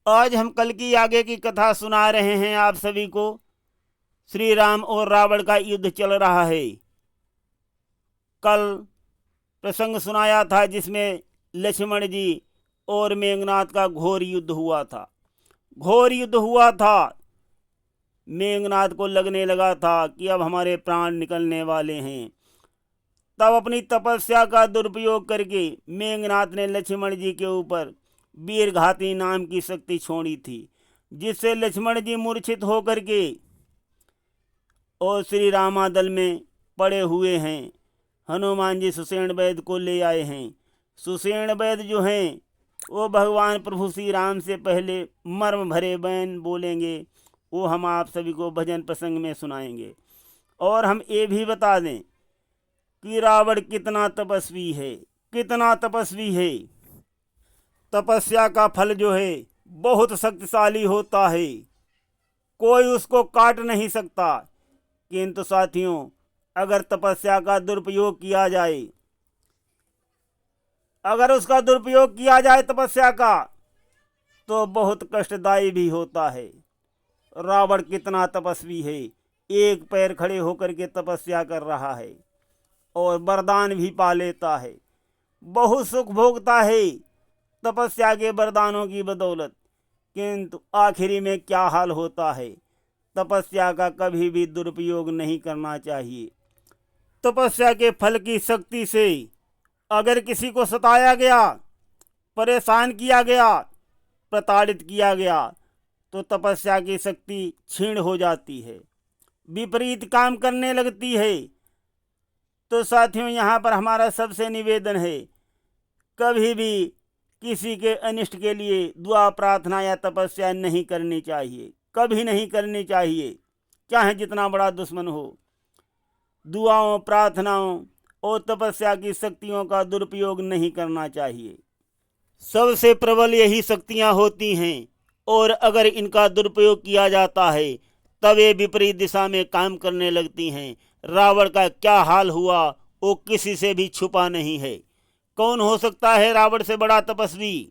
आज हम कल की आगे की कथा सुना रहे हैं आप सभी को। श्री राम और रावण का युद्ध चल रहा है। कल प्रसंग सुनाया था जिसमें लक्ष्मण जी और मेघनाथ का घोर युद्ध हुआ था। मेघनाथ को लगने लगा था कि अब हमारे प्राण निकलने वाले हैं। तब अपनी तपस्या का दुरुपयोग करके मेघनाथ ने लक्ष्मण जी के ऊपर वीरघाती नाम की शक्ति छोड़ी थी, जिससे लक्ष्मण जी मूर्छित होकर के और श्री रामादल में पड़े हुए हैं। हनुमान जी सुषेण वैद को ले आए हैं। सुषेण वैद जो हैं वो भगवान प्रभु श्री राम से पहले मर्म भरे बयान बोलेंगे। वो हम आप सभी को भजन प्रसंग में सुनाएंगे। और हम ये भी बता दें कि रावण कितना तपस्वी है। तपस्या का फल जो है बहुत शक्तिशाली होता है, कोई उसको काट नहीं सकता। किंतु साथियों, अगर तपस्या का दुरुपयोग किया जाए, तपस्या का, तो बहुत कष्टदायी भी होता है। रावण कितना तपस्वी है, एक पैर खड़े होकर के तपस्या कर रहा है और वरदान भी पा लेता है, बहुत सुख भोगता है तपस्या के वरदानों की बदौलत। किंतु आखिरी में क्या हाल होता है? तपस्या का कभी भी दुरुपयोग नहीं करना चाहिए। तपस्या के फल की शक्ति से अगर किसी को सताया गया, परेशान किया गया, प्रताड़ित किया गया, तो तपस्या की शक्ति क्षीण हो जाती है, विपरीत काम करने लगती है। तो साथियों, यहाँ पर हमारा सबसे निवेदन है, कभी भी किसी के अनिष्ट के लिए दुआ प्रार्थना या तपस्या नहीं करनी चाहिए, कभी नहीं करनी चाहिए, चाहे जितना बड़ा दुश्मन हो। दुआओं, प्रार्थनाओं और तपस्या की शक्तियों का दुरुपयोग नहीं करना चाहिए। सबसे प्रबल यही शक्तियां होती हैं, और अगर इनका दुरुपयोग किया जाता है तब ये विपरीत दिशा में काम करने लगती हैं। रावण का क्या हाल हुआ वो किसी से भी छुपा नहीं है। कौन हो सकता है रावण से बड़ा तपस्वी?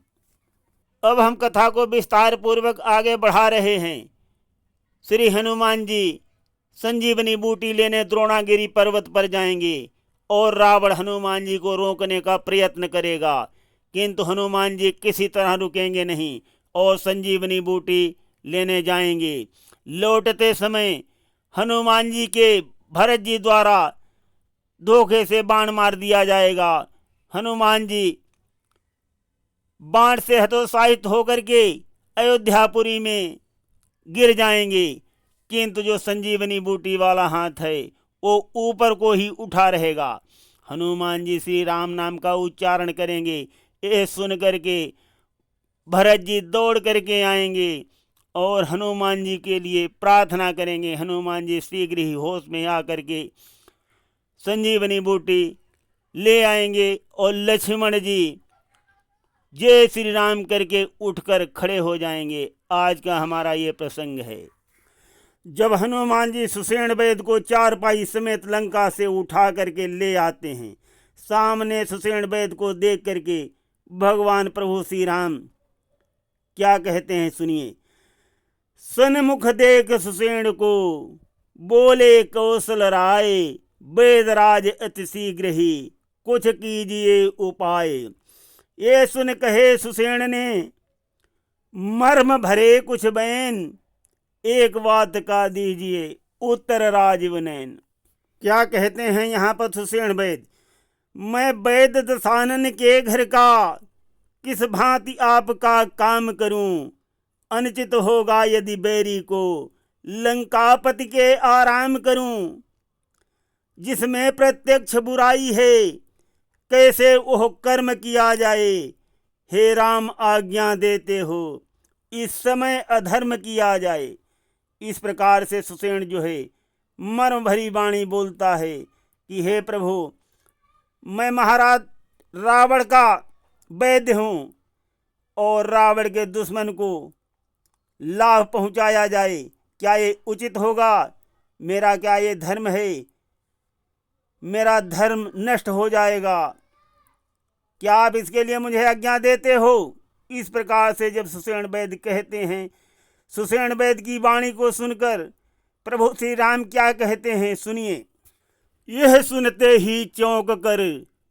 अब हम कथा को विस्तार पूर्वक आगे बढ़ा रहे हैं। श्री हनुमान जी संजीवनी बूटी लेने द्रोणागिरी पर्वत पर जाएंगे और रावण हनुमान जी को रोकने का प्रयत्न करेगा, किंतु हनुमान जी किसी तरह रुकेंगे नहीं और संजीवनी बूटी लेने जाएंगे। लौटते समय हनुमान जी के भरत जी द्वारा धोखे से बाण मार दिया जाएगा। हनुमान जी बाण से हतोत्साहित होकर के अयोध्यापुरी में गिर जाएंगे, किंतु जो संजीवनी बूटी वाला हाथ है वो ऊपर को ही उठा रहेगा। हनुमान जी श्री राम नाम का उच्चारण करेंगे। ये सुन करके भरत जी दौड़ करके आएंगे और हनुमान जी के लिए प्रार्थना करेंगे। हनुमान जी शीघ्र ही होश में आकर के संजीवनी बूटी ले आएंगे और लक्ष्मण जी जय श्री राम करके उठकर खड़े हो जाएंगे। आज का हमारा ये प्रसंग है। जब हनुमान जी सुषेण वैद को चारपाई समेत लंका से उठा करके ले आते हैं, सामने सुषेण वैद को देख करके भगवान प्रभु श्री राम क्या कहते हैं, सुनिए। सन्मुख देख सुषेण को बोले कौशल राय, वेदराज अति शीघ्र ही कुछ कीजिए उपाय। ये सुन कहे सुषेण ने मर्म भरे कुछ बयान, एक बात का दीजिए उत्तर राजीव नैन। क्या कहते हैं यहाँ पर सुषेण वैद? मैं वैद दशानन के घर का किस भांति आपका काम करूं, अनुचित होगा यदि बैरी को लंकापति के आराम करूं। जिसमें प्रत्यक्ष बुराई है कैसे वह कर्म किया जाए, हे राम आज्ञा देते हो इस समय अधर्म किया जाए। इस प्रकार से सुषेण जो है मर्म भरी वाणी बोलता है कि हे प्रभु, मैं महाराज रावण का वैद्य हूँ और रावण के दुश्मन को लाभ पहुँचाया जाए, क्या ये उचित होगा? मेरा क्या ये धर्म है? मेरा धर्म नष्ट हो जाएगा। क्या आप इसके लिए मुझे आज्ञा देते हो? इस प्रकार से जब सुषेण वैद्य कहते हैं, सुषेण वैद्य की वाणी को सुनकर प्रभु श्री राम क्या कहते हैं, सुनिए। यह सुनते ही चौंक कर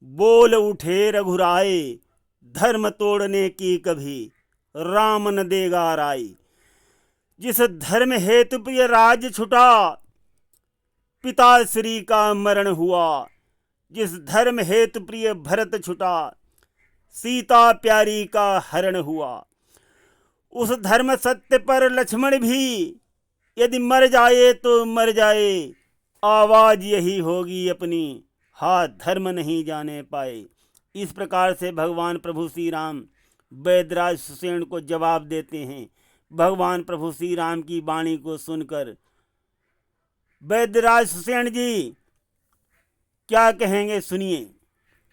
बोल उठे रघुराए, धर्म तोड़ने की कभी राम न देगा राय। जिस धर्म हेतु प्रिय राज छुटा, पिता श्री का मरण हुआ। जिस धर्म हेतु प्रिय भरत छुटा, सीता प्यारी का हरण हुआ। उस धर्म सत्य पर लक्ष्मण भी यदि मर जाए तो मर जाए, आवाज यही होगी अपनी, हाथ धर्म नहीं जाने पाए। इस प्रकार से भगवान प्रभु श्री राम वैदराज सुषेण को जवाब देते हैं। भगवान प्रभु श्री राम की वाणी को सुनकर वैदराज सुषेण जी क्या कहेंगे, सुनिए।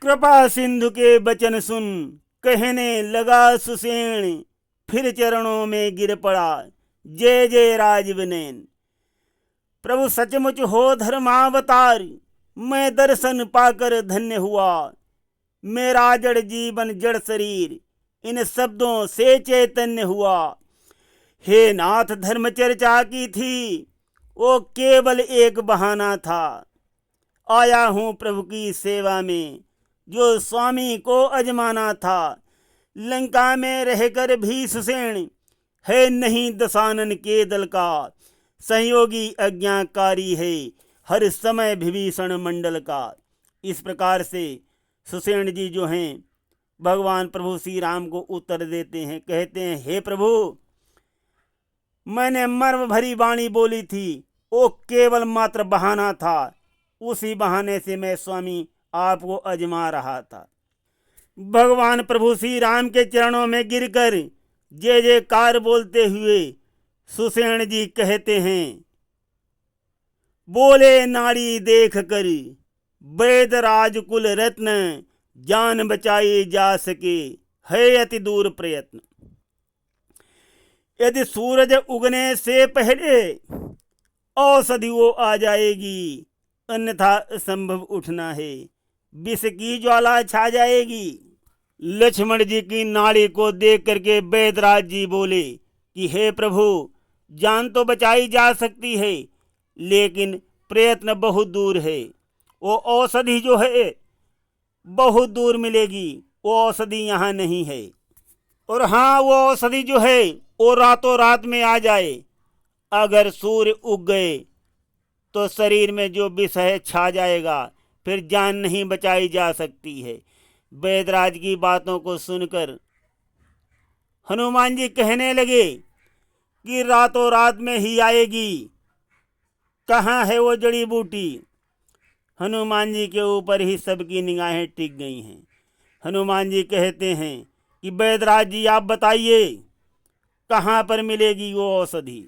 कृपा सिंधु के वचन सुन, कहने लगा सुषेण, फिर चरणों में गिर पड़ा, जय जय राज विनयन। प्रभु सचमुच हो धर्मावतार, मैं दर्शन पाकर धन्य हुआ। मेरा जड़ जीवन जड़ शरीर, इन शब्दों से चैतन्य हुआ। हे नाथ, धर्म चर्चा की थी वो केवल एक बहाना था। आया हूँ प्रभु की सेवा में, जो स्वामी को अजमाना था। लंका में रहकर भी सुषेण है नहीं दशानन के दल का, सहयोगी आज्ञाकारी है हर समय विभीषण मंडल का। इस प्रकार से सुषेण जी जो हैं भगवान प्रभु श्री राम को उत्तर देते हैं, कहते हैं, हे प्रभु, मैंने मर्म भरी वाणी बोली थी, वो केवल मात्र बहाना था। उसी बहाने से मैं स्वामी आपको अजमा रहा था। भगवान प्रभु श्री राम के चरणों में गिरकर जय जयकार बोलते हुए सुषेण जी कहते हैं, बोले नाड़ी देख कर वैद राजकुल रत्न, जान बचाई जा सके है अति दूर प्रयत्न। यदि सूरज उगने से पहले औषधि वो आ जाएगी, अन्यथा असंभव उठना है, विष की ज्वाला छा जाएगी। लक्ष्मण जी की नाड़ी को देख करके वैदराज जी बोले कि हे प्रभु, जान तो बचाई जा सकती है, लेकिन प्रयत्न बहुत दूर है। वो औषधि जो है बहुत दूर मिलेगी, वो औषधि यहाँ नहीं है। और हाँ, वो औषधि जो है वो रातों रात में आ जाए। अगर सूर्य उग गए तो शरीर में जो विष है छा जाएगा, फिर जान नहीं बचाई जा सकती है। वैदराज की बातों को सुनकर हनुमान जी कहने लगे कि रातों रात में ही आएगी, कहाँ है वो जड़ी बूटी। हनुमान जी के ऊपर ही सबकी निगाहें टिक गई हैं। हनुमान जी कहते हैं कि वैदराज जी आप बताइए, कहाँ पर मिलेगी वो औषधि।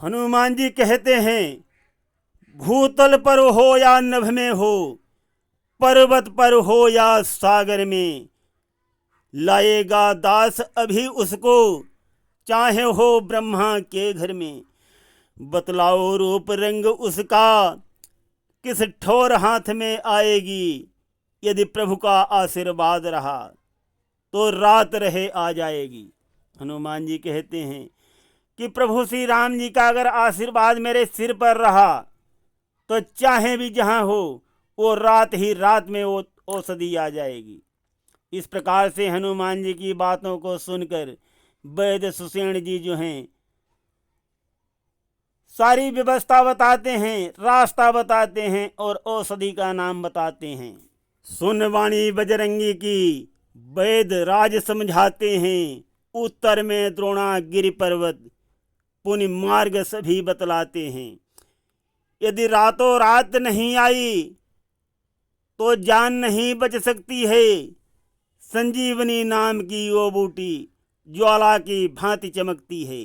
हनुमान जी कहते हैं, भूतल पर हो या नभ में हो, पर्वत पर हो या सागर में, लाएगा दास अभी उसको, चाहे हो ब्रह्मा के घर में। बतलाओ रूप रंग उसका, किस ठोर हाथ में आएगी। यदि प्रभु का आशीर्वाद रहा तो रात रहे आ जाएगी। हनुमान जी कहते हैं कि प्रभु श्री राम जी का अगर आशीर्वाद मेरे सिर पर रहा तो चाहे भी जहाँ हो वो रात ही रात में वो औषधि आ जाएगी। इस प्रकार से हनुमान जी की बातों को सुनकर वैद्य सुषेण जी जो हैं सारी व्यवस्था बताते हैं, रास्ता बताते हैं और औषधि का नाम बताते हैं। सुन वाणी बजरंगी की, वैद्य राज समझाते हैं। उत्तर में द्रोणागिरि पर्वत, पुण्य मार्ग सभी बतलाते हैं। यदि रातों रात नहीं आई तो जान नहीं बच सकती है। संजीवनी नाम की वो बूटी ज्वाला की भांति चमकती है।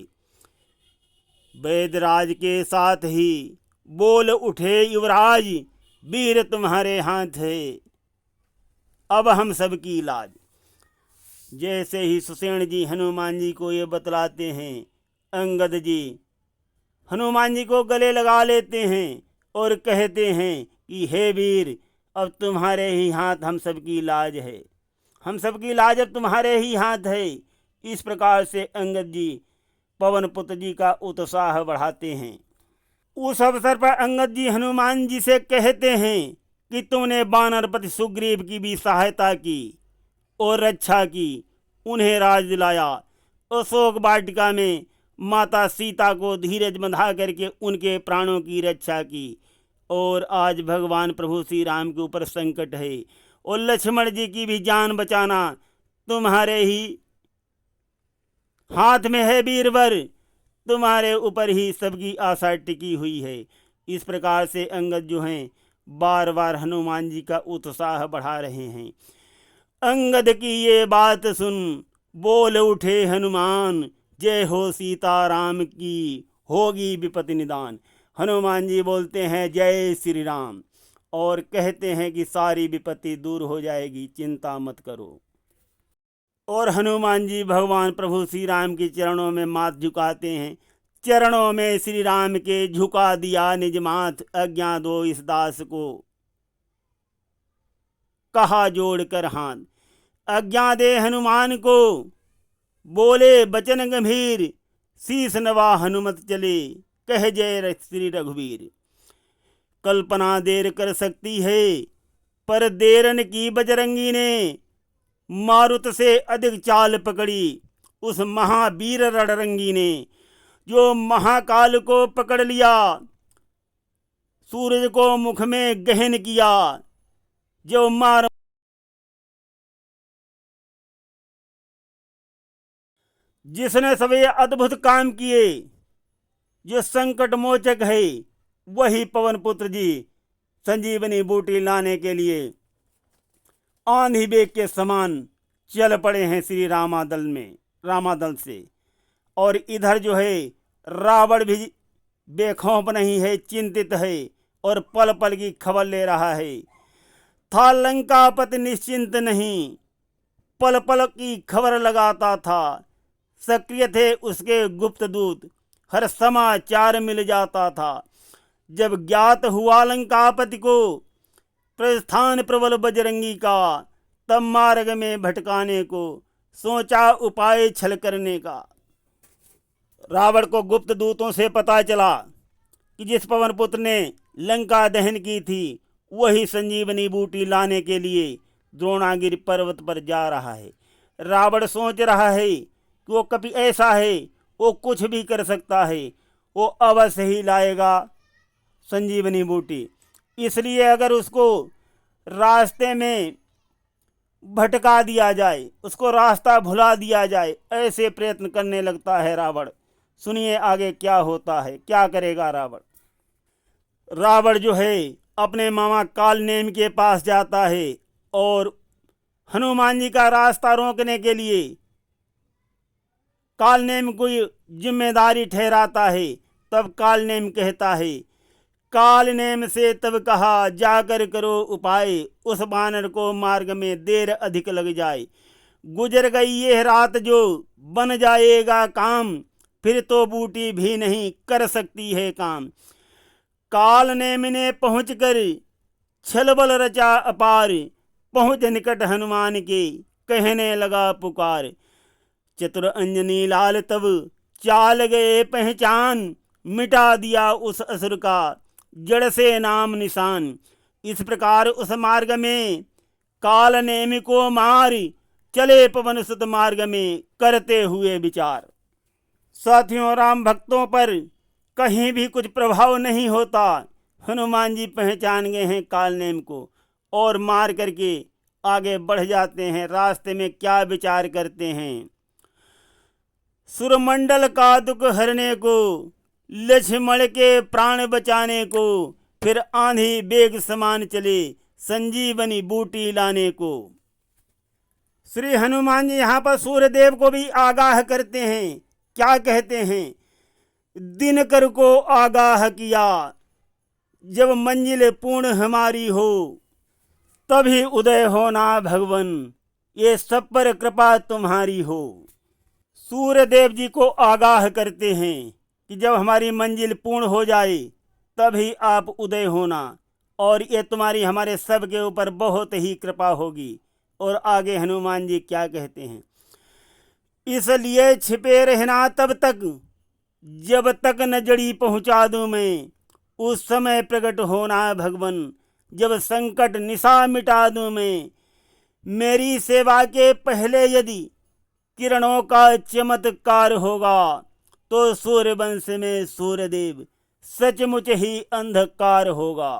वैदराज के साथ ही बोल उठे युवराज, वीर तुम्हारे हाथ है, अब हम सबकी लाज। जैसे ही सुषेण जी हनुमान जी को ये बतलाते हैं, अंगद जी हनुमान जी को गले लगा लेते हैं और कहते हैं कि हे वीर, अब तुम्हारे ही हाथ हम सबकी लाज है, हम सबकी लाज अब तुम्हारे ही हाथ है। इस प्रकार से अंगद जी पवन पुत्र जी का उत्साह बढ़ाते हैं। उस अवसर पर अंगद जी हनुमान जी से कहते हैं कि तुमने वानरपति सुग्रीव की भी सहायता की और रक्षा की, उन्हें राज दिलाया, अशोक वाटिका में माता सीता को धीरज बंधा करके उनके प्राणों की रक्षा की, और आज भगवान प्रभु श्री राम के ऊपर संकट है और लक्ष्मण जी की भी जान बचाना तुम्हारे ही हाथ में है वीरवर, तुम्हारे ऊपर ही सबकी आशा टिकी हुई है। इस प्रकार से अंगद जो हैं बार बार हनुमान जी का उत्साह बढ़ा रहे हैं। अंगद की ये बात सुन बोल उठे हनुमान, जय हो सीताराम की होगी विपत्ति निदान। हनुमान जी बोलते हैं जय श्री राम और कहते हैं कि सारी विपत्ति दूर हो जाएगी, चिंता मत करो। और हनुमान जी भगवान प्रभु श्री राम के चरणों में माथ झुकाते हैं। चरणों में श्री राम के झुका दिया निज माथ, आज्ञा दो इस दास को कहा जोड़ कर हाथ। आज्ञा दे हनुमान को बोले बचन गंभीर, शीस नवा हनुमत चले कह जय श्री रघुवीर। कल्पना देर कर सकती है पर देरन की बजरंगी ने, मारुत से अधिक चाल पकड़ी उस महावीर रणरंगी ने। जो महाकाल को पकड़ लिया, सूरज को मुख में गहन किया, जो मार जिसने सभी अद्भुत काम किए, जो संकट मोचक है, वही पवन पुत्र जी संजीवनी बूटी लाने के लिए आंधी बेग के समान चल पड़े हैं श्री रामादल से। और इधर जो है रावण भी बेखौफ नहीं है, चिंतित है और पल पल की खबर ले रहा है। था लंकापति निश्चिंत नहीं, पल पल की खबर लगाता था। सक्रिय थे उसके गुप्त दूत, हर समाचार मिल जाता था। जब ज्ञात हुआ लंकापति को प्रस्थान प्रबल बजरंगी का, तब मार्ग में भटकाने को सोचा उपाय छल करने का। रावण को गुप्त दूतों से पता चला कि जिस पवन पुत्र ने लंका दहन की थी वही संजीवनी बूटी लाने के लिए द्रोणागिरि पर्वत पर जा रहा है। रावण सोच रहा है कि वो कभी ऐसा है, वो कुछ भी कर सकता है, वो अवश्य ही लाएगा संजीवनी बूटी। इसलिए अगर उसको रास्ते में भटका दिया जाए, उसको रास्ता भुला दिया जाए, ऐसे प्रयत्न करने लगता है रावण। सुनिए आगे क्या होता है, क्या करेगा रावण। रावण जो है अपने मामा कालनेम के पास जाता है और हनुमान जी का रास्ता रोकने के लिए कालनेम को जिम्मेदारी ठहराता है। तब कालनेम कहता है, कालनेम से तब कहा जाकर करो उपाय, उस बानर को मार्ग में देर अधिक लग जाए। गुजर गई ये रात जो बन जाएगा काम, फिर तो बूटी भी नहीं कर सकती है काम। कालनेम ने पहुँच कर छलबल रचा अपार, पहुँच निकट हनुमान के कहने लगा पुकार। चतुर अंजनी लाल तब चाल गए पहचान, मिटा दिया उस असुर का जड़ से नाम निशान। इस प्रकार उस मार्ग में कालनेमि को मार, चले पवन सुत मार्ग में करते हुए विचार। साथियों, राम भक्तों पर कहीं भी कुछ प्रभाव नहीं होता। हनुमान जी पहचान गए हैं कालनेम को और मार करके आगे बढ़ जाते हैं। रास्ते में क्या विचार करते हैं, सुरमंडल का दुख हरने को, लक्ष्मण के प्राण बचाने को, फिर आंधी बेग समान चले संजीवनी बूटी लाने को। श्री हनुमान जी यहाँ पर सूर्यदेव को भी आगाह करते हैं। क्या कहते हैं, दिनकर को आगाह किया, जब मंजिल पूर्ण हमारी हो, तभी उदय होना भगवन, ये सब पर कृपा तुम्हारी हो। सूर्यदेव जी को आगाह करते हैं कि जब हमारी मंजिल पूर्ण हो जाए तभी आप उदय होना, और ये तुम्हारी हमारे सब के ऊपर बहुत ही कृपा होगी। और आगे हनुमान जी क्या कहते हैं, इसलिए छिपे रहना तब तक जब तक न जड़ी पहुंचा दूं मैं, उस समय प्रकट होना भगवन जब संकट निशा मिटा दूं मैं। मेरी सेवा के पहले यदि किरणों का चमत्कार होगा, तो सूर्यवंश में सूर्यदेव सचमुच ही अंधकार होगा।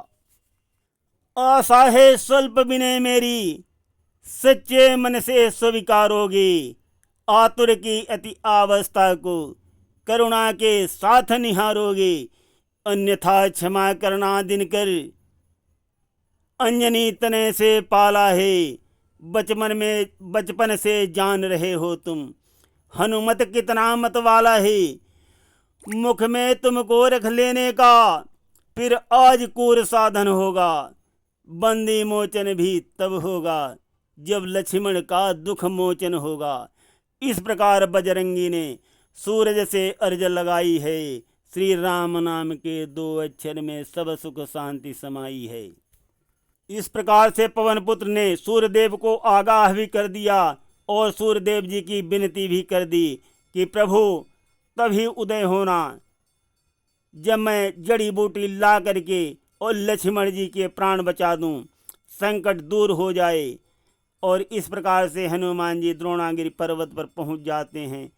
आशा है स्वल्प विनय मेरी, सच्चे मन से स्वीकारोगे। आतुर की अति अवस्था को करुणा के साथ निहारोगे। अन्यथा क्षमा करना दिनकर, अंजनी तने से पाला है। बचपन से जान रहे हो तुम, हनुमत कितना मत वाला है। मुख में तुमको रख लेने का फिर आज कूर साधन होगा। बंदी मोचन भी तब होगा जब लक्ष्मण का दुख मोचन होगा। इस प्रकार बजरंगी ने सूरज से अर्ज लगाई है। श्री राम नाम के 2 अक्षर में सब सुख शांति समाई है। इस प्रकार से पवन पुत्र ने सूर्यदेव को आगाह भी कर दिया और सूर्यदेव जी की विनती भी कर दी कि प्रभु तभी उदय होना जब मैं जड़ी बूटी ला करके और लक्ष्मण जी के प्राण बचा दूं, संकट दूर हो जाए। और इस प्रकार से हनुमान जी द्रोणागिरि पर्वत पर पहुंच जाते हैं।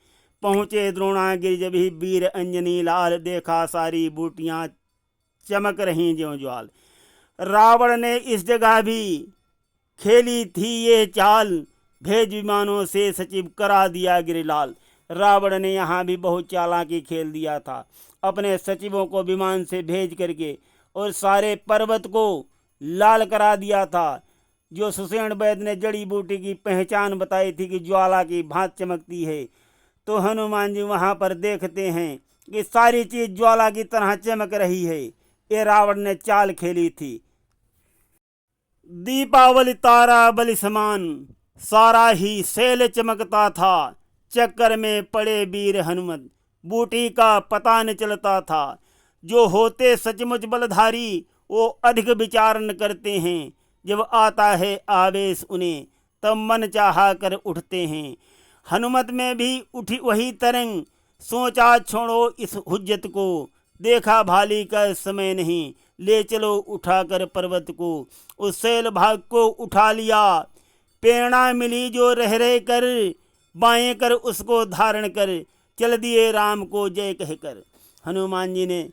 पहुंचे द्रोणागिरि जब ही वीर अंजनी लाल, देखा सारी बूटियां चमक रही ज्यों ज्वाल। रावण ने इस जगह भी खेली थी ये चाल, भेज विमानों से सचिव करा दिया गिरिलाल। रावण ने यहाँ भी बहुत चालाकी खेल दिया था। अपने सचिवों को विमान से भेज करके और सारे पर्वत को लाल करा दिया था। जो सुषेण वैद्य ने जड़ी बूटी की पहचान बताई थी कि ज्वाला की भांत चमकती है, तो हनुमान जी वहाँ पर देखते हैं कि सारी चीज ज्वाला की तरह चमक रही है। ये रावण ने चाल खेली थी। दीपावली तारा बलि समान, सारा ही शैल चमकता था। चक्कर में पड़े वीर हनुमत, बूटी का पता न चलता था। जो होते सचमुच बलधारी, वो अधिक विचार न करते हैं। जब आता है आवेश उन्हें, तब मन चाहा कर उठते हैं। हनुमत में भी उठी वही तरंग, सोचा छोड़ो इस हुज्जत को। देखा भाली का समय नहीं, ले चलो उठा कर पर्वत को। उस शैल भाग को उठा लिया, प्रेरणा मिली जो रह रहे कर। बाएं कर उसको धारण कर, चल दिए राम को जय कहकर। हनुमान जी ने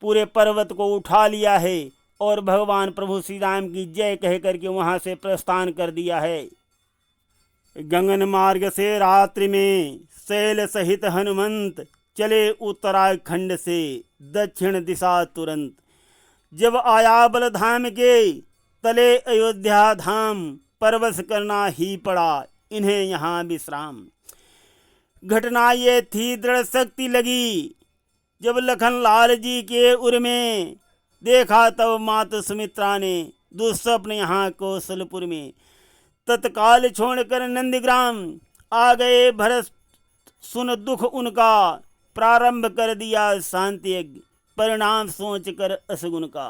पूरे पर्वत को उठा लिया है और भगवान प्रभु श्री राम की जय कह करके वहाँ से प्रस्थान कर दिया है। गगन मार्ग से रात्रि में शैल सहित हनुमंत, चले उत्तराखंड से दक्षिण दिशा तुरंत। जब आया बलधाम के तले अयोध्या धाम, परवश करना ही पड़ा इन्हें यहाँ विश्राम। घटना ये थी दृढ़ शक्ति लगी, जब लखन लाल जी के उर में देखा तब माता सुमित्रा ने दुस्वप्न यहाँ कौशलपुर में। तत्काल छोड़कर नंदग्राम आ गए भरत, सुन दुख उनका प्रारंभ कर दिया शांति यज्ञ, परिणाम सोच कर असगुन का।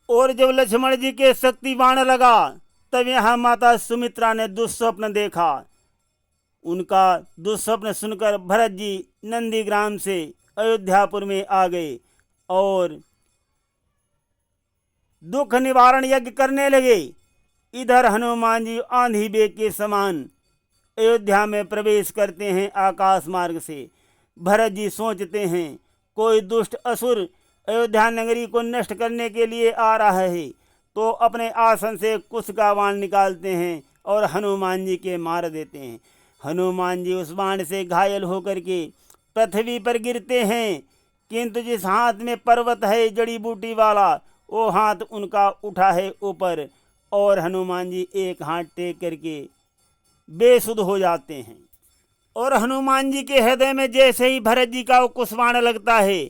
और जब लक्ष्मण जी के शक्ति बाण लगा, तब यहाँ माता सुमित्रा ने दुस्वप्न देखा। उनका दुस्वप्न सुनकर भरत जी नंदीग्राम से अयोध्यापुर में आ गए और दुख निवारण यज्ञ करने लगे। इधर हनुमान जी आंधी बेग के समान अयोध्या में प्रवेश करते हैं आकाश मार्ग से। भरत जी सोचते हैं कोई दुष्ट असुर अयोध्या नगरी को नष्ट करने के लिए आ रहा है, तो अपने आसन से कुश का बाण निकालते हैं और हनुमान जी के मार देते हैं। हनुमान जी उस बाण से घायल होकर के पृथ्वी पर गिरते हैं, किंतु जिस हाथ में पर्वत है जड़ी बूटी वाला, वो हाथ उनका उठा है ऊपर और हनुमान जी एक हाथ टेक करके बेसुध हो जाते हैं। और हनुमान जी के हृदय में जैसे ही भरत जी का वो कुशबाण लगता है,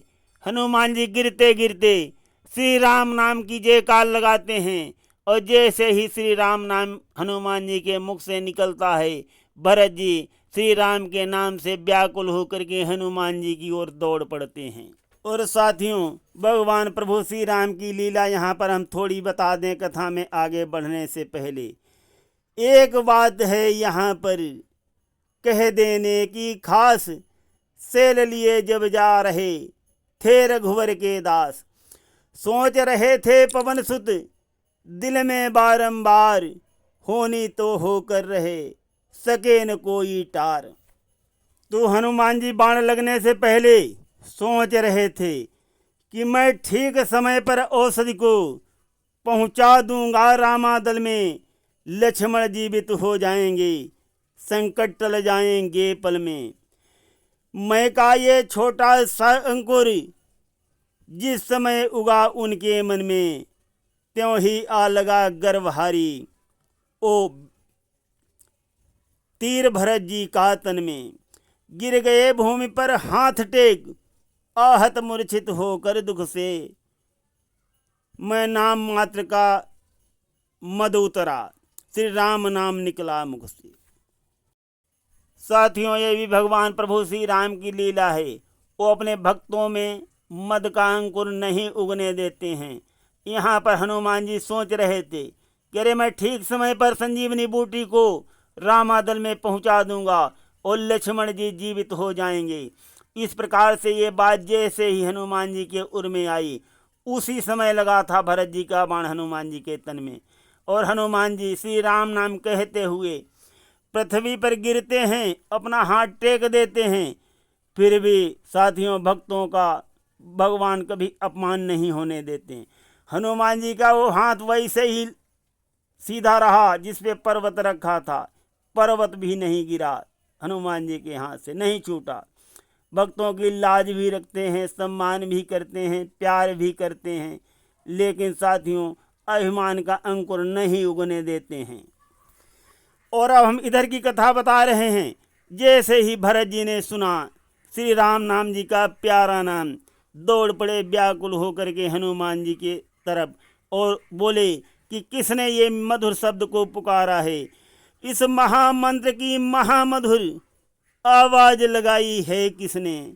हनुमान जी गिरते गिरते श्री राम नाम की जयकार लगाते हैं। और जैसे ही श्री राम नाम हनुमान जी के मुख से निकलता है, भरत जी श्री राम के नाम से व्याकुल होकर के हनुमान जी की ओर दौड़ पड़ते हैं। और साथियों, भगवान प्रभु श्री राम की लीला यहाँ पर हम थोड़ी बता दें कथा में आगे बढ़ने से पहले। एक बात है यहाँ पर कह देने की खास, सेल लिए जब जा रहे थे रघुवर के दास। सोच रहे थे पवन सुत दिल में बारंबार, होनी तो होकर रहे सके न कोई टार। तो हनुमान जी बाण लगने से पहले सोच रहे थे कि मैं ठीक समय पर औषधि को पहुंचा दूंगा रामादल में, लक्ष्मण जीवित हो जाएंगे, संकट टल जाएंगे पल में। मैं का ये छोटा सा अंकुर जिस समय उगा उनके मन में, त्यों ही आ लगा गर्वहारी ओ तीर भरत जी का तन में। गिर गए भूमि पर हाथ टेक, आहत मूर्छित होकर दुख से, मैं नाम मात्र का मद उतरा, श्री राम नाम निकला मुख से। साथियों, ये भी भगवान प्रभु श्री राम की लीला है। वो अपने भक्तों में मद का अंकुर नहीं उगने देते हैं। यहाँ पर हनुमान जी सोच रहे थे कि अरे मैं ठीक समय पर संजीवनी बूटी को रामादल में पहुँचा दूंगा और लक्ष्मण जी जीवित हो जाएंगे। इस प्रकार से ये बात जैसे ही हनुमान जी के उर में आई, उसी समय लगा था भरत जी का बाण हनुमान जी के तन में, और हनुमान जी श्री राम नाम कहते हुए पृथ्वी पर गिरते हैं, अपना हाथ टेक देते हैं। फिर भी साथियों, भक्तों का भगवान कभी अपमान नहीं होने देते। हनुमान जी का वो हाथ वैसे ही सीधा रहा जिस पे पर्वत रखा था, पर्वत भी नहीं गिरा, हनुमान जी के हाथ से नहीं छूटा। भक्तों की लाज भी रखते हैं, सम्मान भी करते हैं, प्यार भी करते हैं, लेकिन साथियों अभिमान का अंकुर नहीं उगने देते हैं। और अब हम इधर की कथा बता रहे हैं। जैसे ही भरत जी ने सुना श्री राम नाम जी का प्यारा नाम, दौड़ पड़े व्याकुल होकर के हनुमान जी के तरफ और बोले कि किसने ये मधुर शब्द को पुकारा है, इस महामंत्र की महामधुर आवाज लगाई है किसने,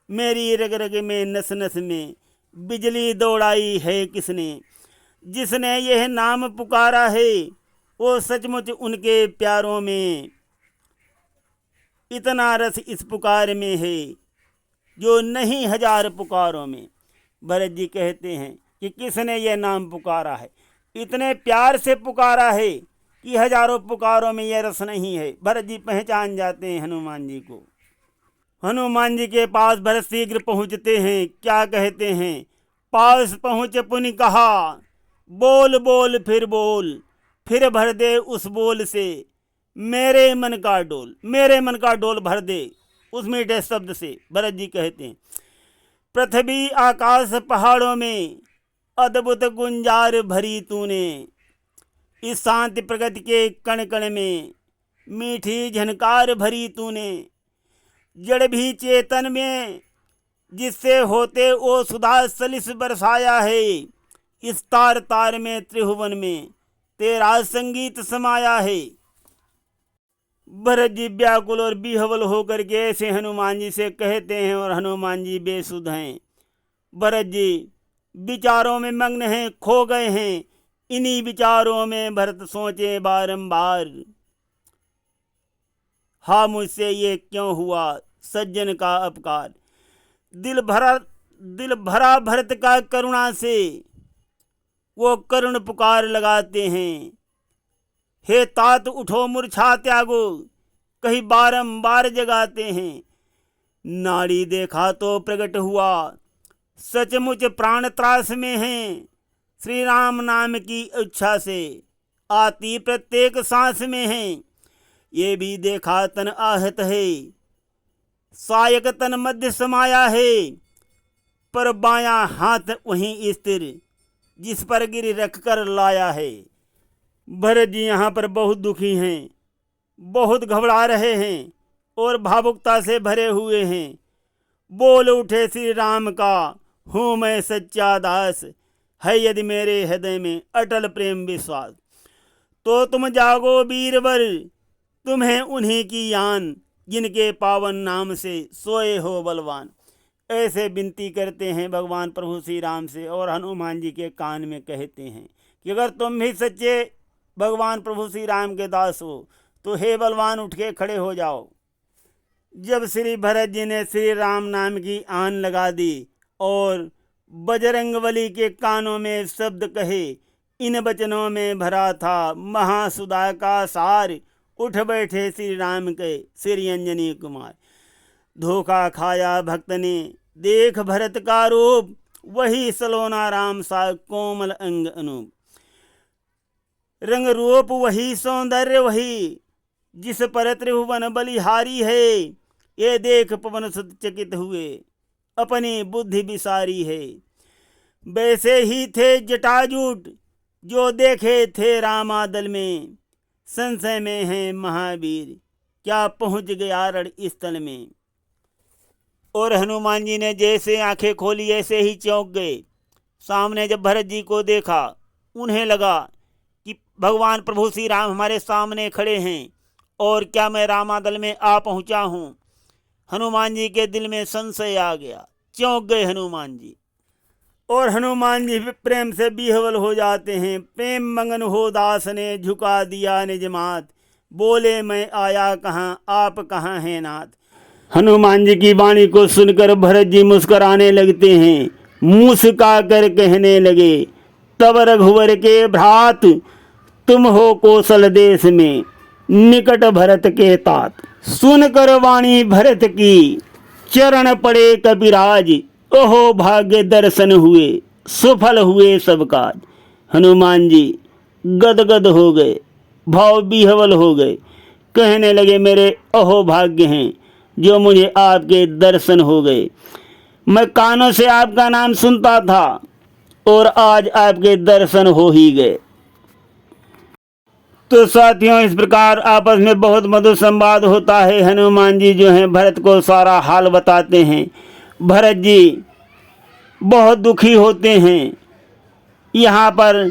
मेरी रग रग में नस नस में बिजली दौड़ाई है किसने। जिसने यह नाम पुकारा है वो सचमुच उनके प्यारों में, इतना रस इस पुकार में है जो नहीं हजार पुकारों में। भरत जी कहते हैं कि किसने यह नाम पुकारा है, इतने प्यार से पुकारा है कि हजारों पुकारों में यह रस नहीं है। भरत जी पहचान जाते हैं हनुमान जी को। हनुमान जी के पास भरत शीघ्र पहुंचते हैं। क्या कहते हैं, पास पहुंच पुनि कहा, बोल बोल फिर भर दे उस बोल से, मेरे मन का डोल, मेरे मन का डोल भर दे उस मीठे शब्द से। भरत जी कहते हैं, पृथ्वी आकाश पहाड़ों में अद्भुत गुंजार भरी तूने, इस शांति प्रगति के कण कण में मीठी झनकार भरी तूने। जड़ भी चेतन में जिससे होते ओ सुधा सलिस बरसाया है, इस तार तार में त्रिभुवन में तेरा संगीत समाया है। भरत जी व्याकुल और बिहवल होकर के ऐसे हनुमान जी से कहते हैं और हनुमान जी बेसुध हैं। भरत जी विचारों में मग्न हैं, खो गए हैं। इन्हीं विचारों में भरत सोचे बारंबार, हाँ मुझसे ये क्यों हुआ सज्जन का अपकार। दिल भरा भरत का करुणा से वो करुण पुकार लगाते हैं, हे तात उठो मूर्छा त्यागो, कहीं बारंबार जगाते हैं। नाड़ी देखा तो प्रकट हुआ, सचमुच प्राण त्रास में हैं। श्री राम नाम की इच्छा से आती प्रत्येक सांस में हैं। ये भी देखा तन आहत है, सायक तन मध्य समाया है, पर बायां हाथ वहीं स्थिर जिस पर गिर रख कर लाया है। भरत जी यहाँ पर बहुत दुखी हैं, बहुत घबरा रहे हैं और भावुकता से भरे हुए हैं। बोल उठे श्री राम का, हूँ मैं सच्चा दास, है यदि मेरे हृदय में अटल प्रेम विश्वास, तो तुम जागो वीरवर, तुम्हें उन्हीं की यान, जिनके पावन नाम से सोए हो बलवान। ऐसे विनती करते हैं भगवान प्रभु श्री राम से और हनुमान जी के कान में कहते हैं कि अगर तुम भी सच्चे भगवान प्रभु श्री राम के दास हो तो हे बलवान उठ के खड़े हो जाओ। जब श्री भरत जी ने श्री राम नाम की आन लगा दी और बजरंगबली के कानों में शब्द कहे, इन वचनों में भरा था महासुधा का सार, उठ बैठे श्री राम के श्री अंजनी कुमार। धोखा खाया भक्त ने देख भरत का रूप, वही सलोना राम सा कोमल अंग अनूप। रंग रूप वही सौंदर्य वही, जिस पर त्रिभुवन बलिहारी है। ये देख पवन सुत चकित हुए, अपनी बुद्धि विसारी है। वैसे ही थे जटाजूट, जो देखे थे रामादल में। संशय में है महावीर, क्या पहुंच गया रण स्थल में। और हनुमान जी ने जैसे आंखें खोली ऐसे ही चौंक गए। सामने जब भरत जी को देखा, उन्हें लगा कि भगवान प्रभु श्री राम हमारे सामने खड़े हैं और क्या मैं रामादल में आ पहुंचा हूं। हनुमान जी के दिल में संशय आ गया, चौंक गए हनुमान जी। और हनुमान जी प्रेम से विह्वल हो जाते हैं। प्रेम मगन हो दास ने झुका दिया निज मात, बोले मैं आया कहाँ आप कहाँ हैं नाथ। हनुमान जी की वाणी को सुनकर भरत जी मुस्कुराने लगते हैं। मुस्का कर कहने लगे, तब रघुवर के भ्रात, तुम हो कौशल देश में निकट भरत के तात। सुनकर वाणी भरत की चरण पड़े कपिराज, ओहो भाग्य दर्शन हुए सफल हुए सब काज। हनुमान जी गदगद हो गए, भाव विह्वल हो गए, कहने लगे मेरे अहो भाग्य हैं जो मुझे आपके दर्शन हो गए। मैं कानों से आपका नाम सुनता था और आज आपके दर्शन हो ही गए। तो साथियों, इस प्रकार आपस में बहुत मधुर संवाद होता है। हनुमान जी जो हैं भरत को सारा हाल बताते हैं। भरत जी बहुत दुखी होते हैं। यहाँ पर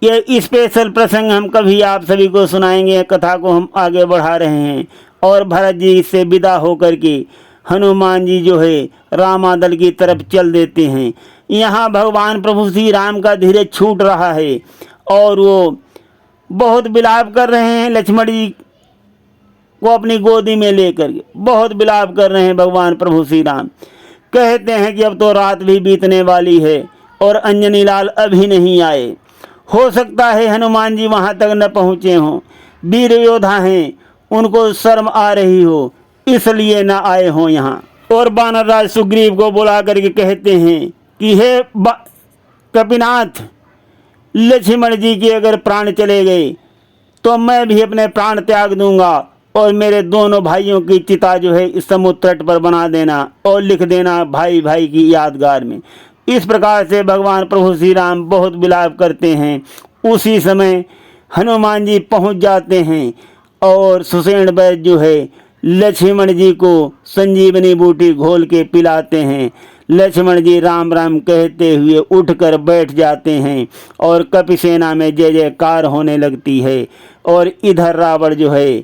ये स्पेशल प्रसंग हम कभी आप सभी को सुनाएंगे। कथा को हम आगे बढ़ा रहे हैं और भरत जी से विदा होकर के हनुमान जी जो है रामादल की तरफ चल देते हैं। यहाँ भगवान प्रभु श्री राम का धीरज छूट रहा है और वो बहुत विलाप कर रहे हैं। लक्ष्मण जी को अपनी गोदी में लेकर के बहुत विलाप कर रहे हैं। भगवान प्रभु श्री राम कहते हैं कि अब तो रात भी बीतने वाली है और अंजनी लाल अभी नहीं आए। हो सकता है हनुमान जी वहाँ तक न पहुँचे हों। वीर योद्धा हैं, उनको शर्म आ रही हो इसलिए न आए हों यहाँ। और वानर राज सुग्रीव को बुला करके कहते हैं कि हे कपिनाथ, लक्ष्मण जी के अगर प्राण चले गए तो मैं भी अपने प्राण त्याग दूंगा और मेरे दोनों भाइयों की चिता जो है इस समुद्र तट पर बना देना और लिख देना भाई भाई की यादगार में। इस प्रकार से भगवान प्रभु श्री राम बहुत विलाप करते हैं। उसी समय हनुमान जी पहुंच जाते हैं और सुषेण वैद्य जो है लक्ष्मण जी को संजीवनी बूटी घोल के पिलाते हैं। लक्ष्मण जी राम राम कहते हुए उठकर बैठ जाते हैं और कपिसेना में जय जयकार होने लगती है। और इधर रावण जो है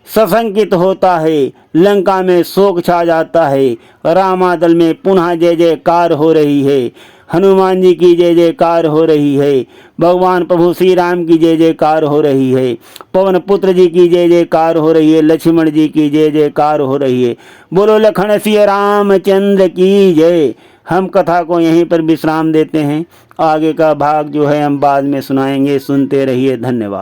सशंकित होता है, लंका में शोक छा जाता है। रामादल में पुनः जय जयकार हो रही है। हनुमान जी की जय जयकार हो रही है। भगवान प्रभु श्री राम की जय जयकार हो रही है। पवन पुत्र जी की जय जयकार हो रही है। लक्ष्मण जी की जय जयकार हो रही है। बोलो लखन सिया रामचंद्र की जय। हम कथा को यहीं पर विश्राम देते हैं। आगे का भाग जो है हम बाद में सुनाएंगे। सुनते रहिए। धन्यवाद।